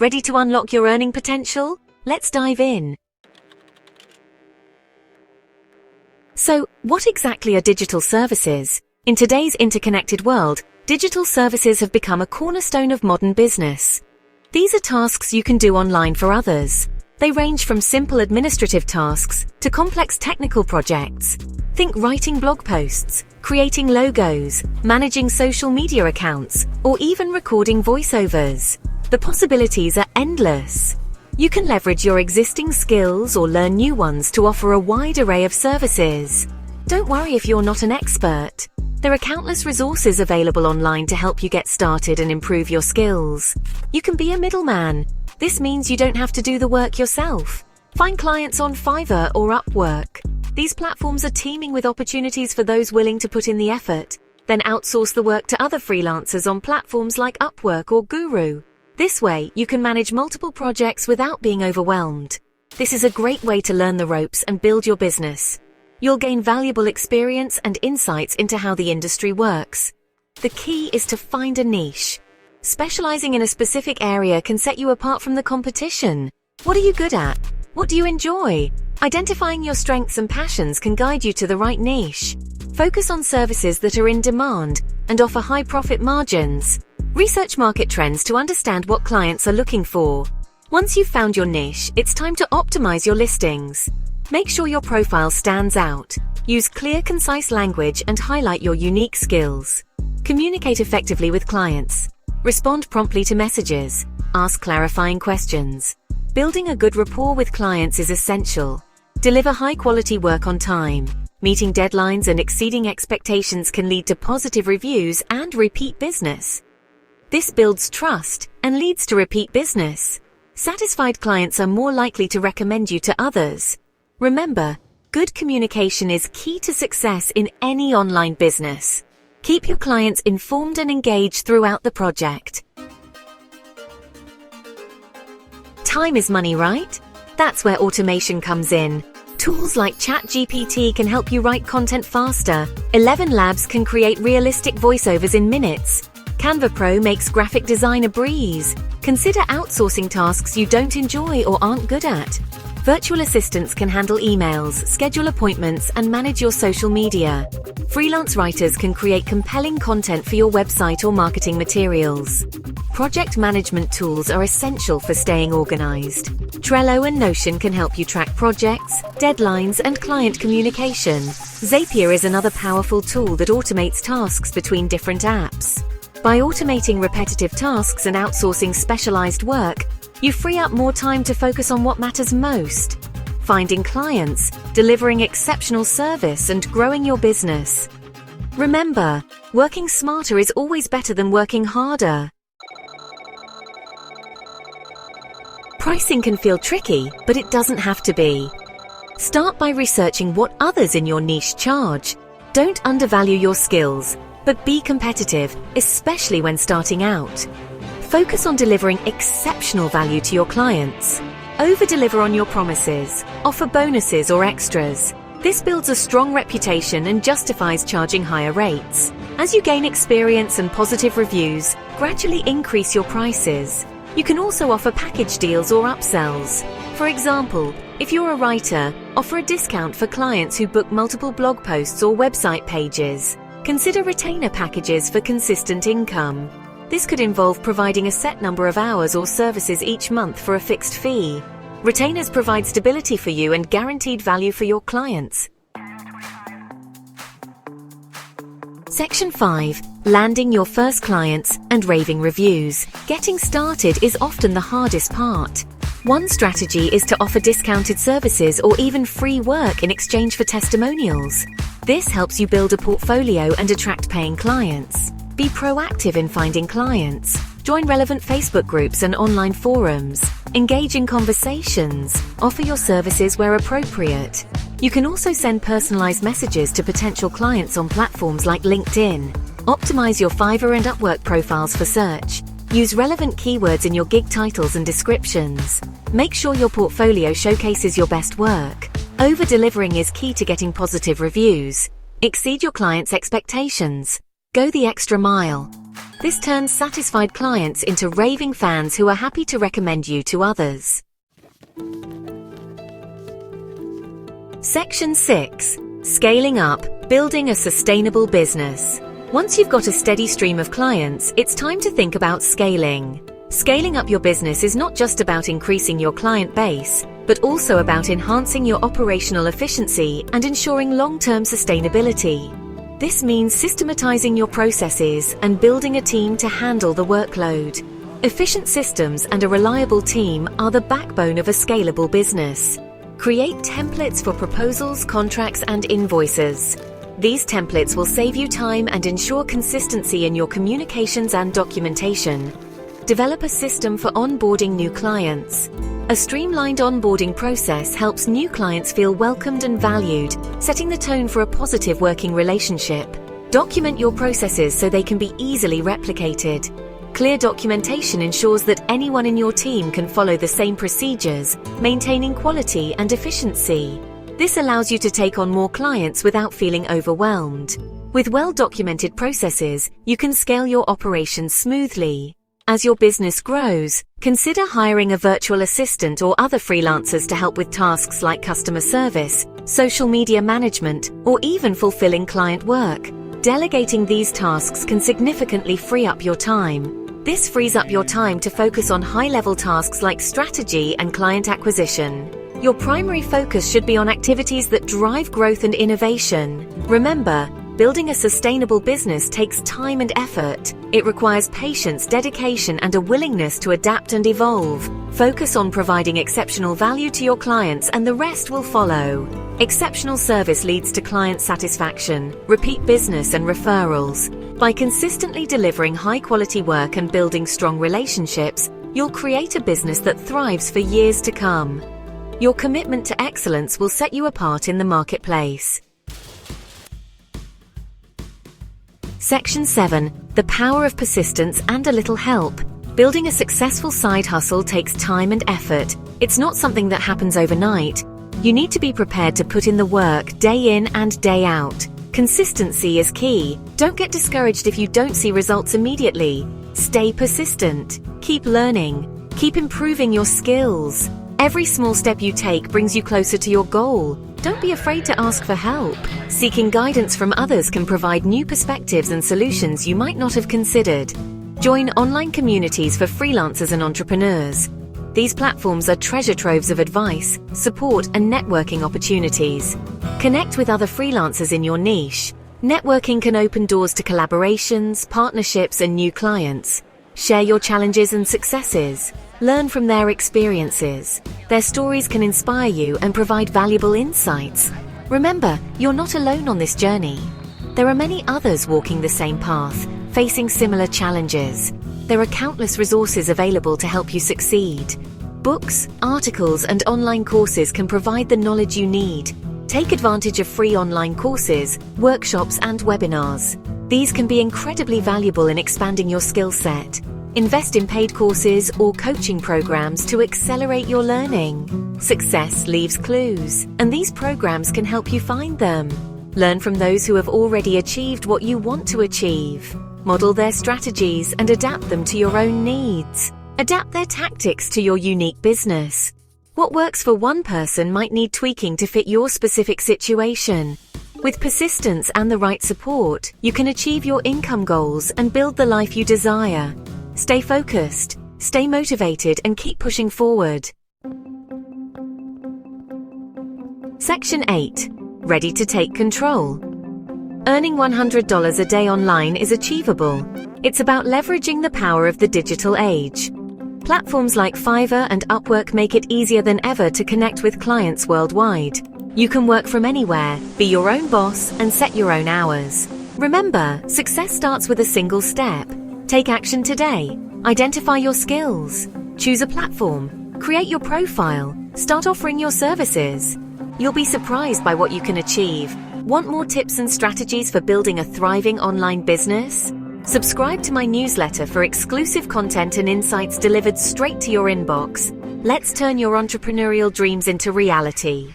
Ready to unlock your earning potential? Let's dive in. So, what exactly are digital services? In today's interconnected world, digital services have become a cornerstone of modern business. These are tasks you can do online for others. They range from simple administrative tasks to complex technical projects. Think writing blog posts, creating logos, managing social media accounts, or even recording voiceovers. The possibilities are endless. You can leverage your existing skills or learn new ones to offer a wide array of services. Don't worry if you're not an expert. There are countless resources available online to help you get started and improve your skills. You can be a middleman. This means you don't have to do the work yourself. Find clients on Fiverr or Upwork. These platforms are teeming with opportunities for those willing to put in the effort, then outsource the work to other freelancers on platforms like Upwork or Guru. This way, you can manage multiple projects without being overwhelmed. This is a great way to learn the ropes and build your business. You'll gain valuable experience and insights into how the industry works. The key is to find a niche. Specializing in a specific area can set you apart from the competition. What are you good at? What do you enjoy? Identifying your strengths and passions can guide you to the right niche. Focus on services that are in demand and offer high profit margins. Research market trends to understand what clients are looking for. Once you've found your niche, it's time to optimize your listings. Make sure your profile stands out. Use clear, concise language and highlight your unique skills. Communicate effectively with clients. Respond promptly to messages. Ask clarifying questions. Building a good rapport with clients is essential. Deliver high-quality work on time. Meeting deadlines and exceeding expectations can lead to positive reviews and repeat business. This builds trust and leads to repeat business. Satisfied clients are more likely to recommend you to others. Remember, good communication is key to success in any online business. Keep your clients informed and engaged throughout the project. Time is money, right? That's where automation comes in. Tools like ChatGPT can help you write content faster. 11 Labs can create realistic voiceovers in minutes. Canva Pro makes graphic design a breeze. Consider outsourcing tasks you don't enjoy or aren't good at. Virtual assistants can handle emails, schedule appointments, and manage your social media. Freelance writers can create compelling content for your website or marketing materials. Project management tools are essential for staying organized. Trello and Notion can help you track projects, deadlines, and client communication. Zapier is another powerful tool that automates tasks between different apps. By automating repetitive tasks and outsourcing specialized work, you free up more time to focus on what matters most: finding clients, delivering exceptional service, and growing your business. Remember, working smarter is always better than working harder. Pricing can feel tricky, but it doesn't have to be. Start by researching what others in your niche charge. Don't undervalue your skills, but be competitive, especially when starting out. Focus on delivering exceptional value to your clients. Over-deliver on your promises. Offer bonuses or extras. This builds a strong reputation and justifies charging higher rates. As you gain experience and positive reviews, gradually increase your prices. You can also offer package deals or upsells. For example, if you're a writer, offer a discount for clients who book multiple blog posts or website pages. Consider retainer packages for consistent income. This could involve providing a set number of hours or services each month for a fixed fee. Retainers provide stability for you and guaranteed value for your clients. Section 5. Landing your first clients and raving reviews. Getting started is often the hardest part. One strategy is to offer discounted services or even free work in exchange for testimonials. This helps you build a portfolio and attract paying clients. Be proactive in finding clients. Join relevant Facebook groups and online forums. Engage in conversations. Offer your services where appropriate. You can also send personalized messages to potential clients on platforms like LinkedIn. Optimize your Fiverr and Upwork profiles for search. Use relevant keywords in your gig titles and descriptions. Make sure your portfolio showcases your best work. Over-delivering is key to getting positive reviews. Exceed your clients' expectations. Go the extra mile. This turns satisfied clients into raving fans who are happy to recommend you to others. Section 6. Scaling up, building a sustainable business. Once you've got a steady stream of clients, it's time to think about scaling. Scaling up your business is not just about increasing your client base, but also about enhancing your operational efficiency and ensuring long-term sustainability. This means systematizing your processes and building a team to handle the workload. Efficient systems and a reliable team are the backbone of a scalable business. Create templates for proposals, contracts, and invoices. These templates will save you time and ensure consistency in your communications and documentation. Develop a system for onboarding new clients. A streamlined onboarding process helps new clients feel welcomed and valued, setting the tone for a positive working relationship. Document your processes so they can be easily replicated. Clear documentation ensures that anyone in your team can follow the same procedures, maintaining quality and efficiency. This allows you to take on more clients without feeling overwhelmed. With well-documented processes, you can scale your operations smoothly. As your business grows, consider hiring a virtual assistant or other freelancers to help with tasks like customer service, social media management, or even fulfilling client work. Delegating these tasks can significantly free up your time. This frees up your time to focus on high-level tasks like strategy and client acquisition. Your primary focus should be on activities that drive growth and innovation. Remember, building a sustainable business takes time and effort. It requires patience, dedication, and a willingness to adapt and evolve. Focus on providing exceptional value to your clients and the rest will follow. Exceptional service leads to client satisfaction, repeat business, and referrals. By consistently delivering high-quality work and building strong relationships, you'll create a business that thrives for years to come. Your commitment to excellence will set you apart in the marketplace. Section 7. The power of persistence and a little help. Building a successful side hustle takes time and effort. It's not something that happens overnight. You need to be prepared to put in the work day in and day out. Consistency is key. Don't get discouraged if you don't see results immediately. Stay persistent. Keep learning. Keep improving your skills. Every small step you take brings you closer to your goal. Don't be afraid to ask for help. Seeking guidance from others can provide new perspectives and solutions you might not have considered. Join online communities for freelancers and entrepreneurs. These platforms are treasure troves of advice, support, and networking opportunities. Connect with other freelancers in your niche. Networking can open doors to collaborations, partnerships, and new clients. Share your challenges and successes. Learn from their experiences. Their stories can inspire you and provide valuable insights. Remember, you're not alone on this journey. There are many others walking the same path, facing similar challenges. There are countless resources available to help you succeed. Books, articles, and online courses can provide the knowledge you need. Take advantage of free online courses, workshops, and webinars. These can be incredibly valuable in expanding your skill set. Invest in paid courses or coaching programs to accelerate your learning. Success leaves clues, and these programs can help you find them. Learn from those who have already achieved what you want to achieve. Model their strategies and adapt them to your own needs. Adapt their tactics to your unique business. What works for one person might need tweaking to fit your specific situation. With persistence and the right support, you can achieve your income goals and build the life you desire. Stay focused, stay motivated, and keep pushing forward. Section 8. Ready to take control. Earning $100 a day online is achievable. It's about leveraging the power of the digital age. Platforms like Fiverr and Upwork make it easier than ever to connect with clients worldwide. You can work from anywhere, be your own boss, and set your own hours. Remember, success starts with a single step. Take action today. Identify your skills. Choose a platform. Create your profile. Start offering your services. You'll be surprised by what you can achieve. Want more tips and strategies for building a thriving online business? Subscribe to my newsletter for exclusive content and insights delivered straight to your inbox. Let's turn your entrepreneurial dreams into reality.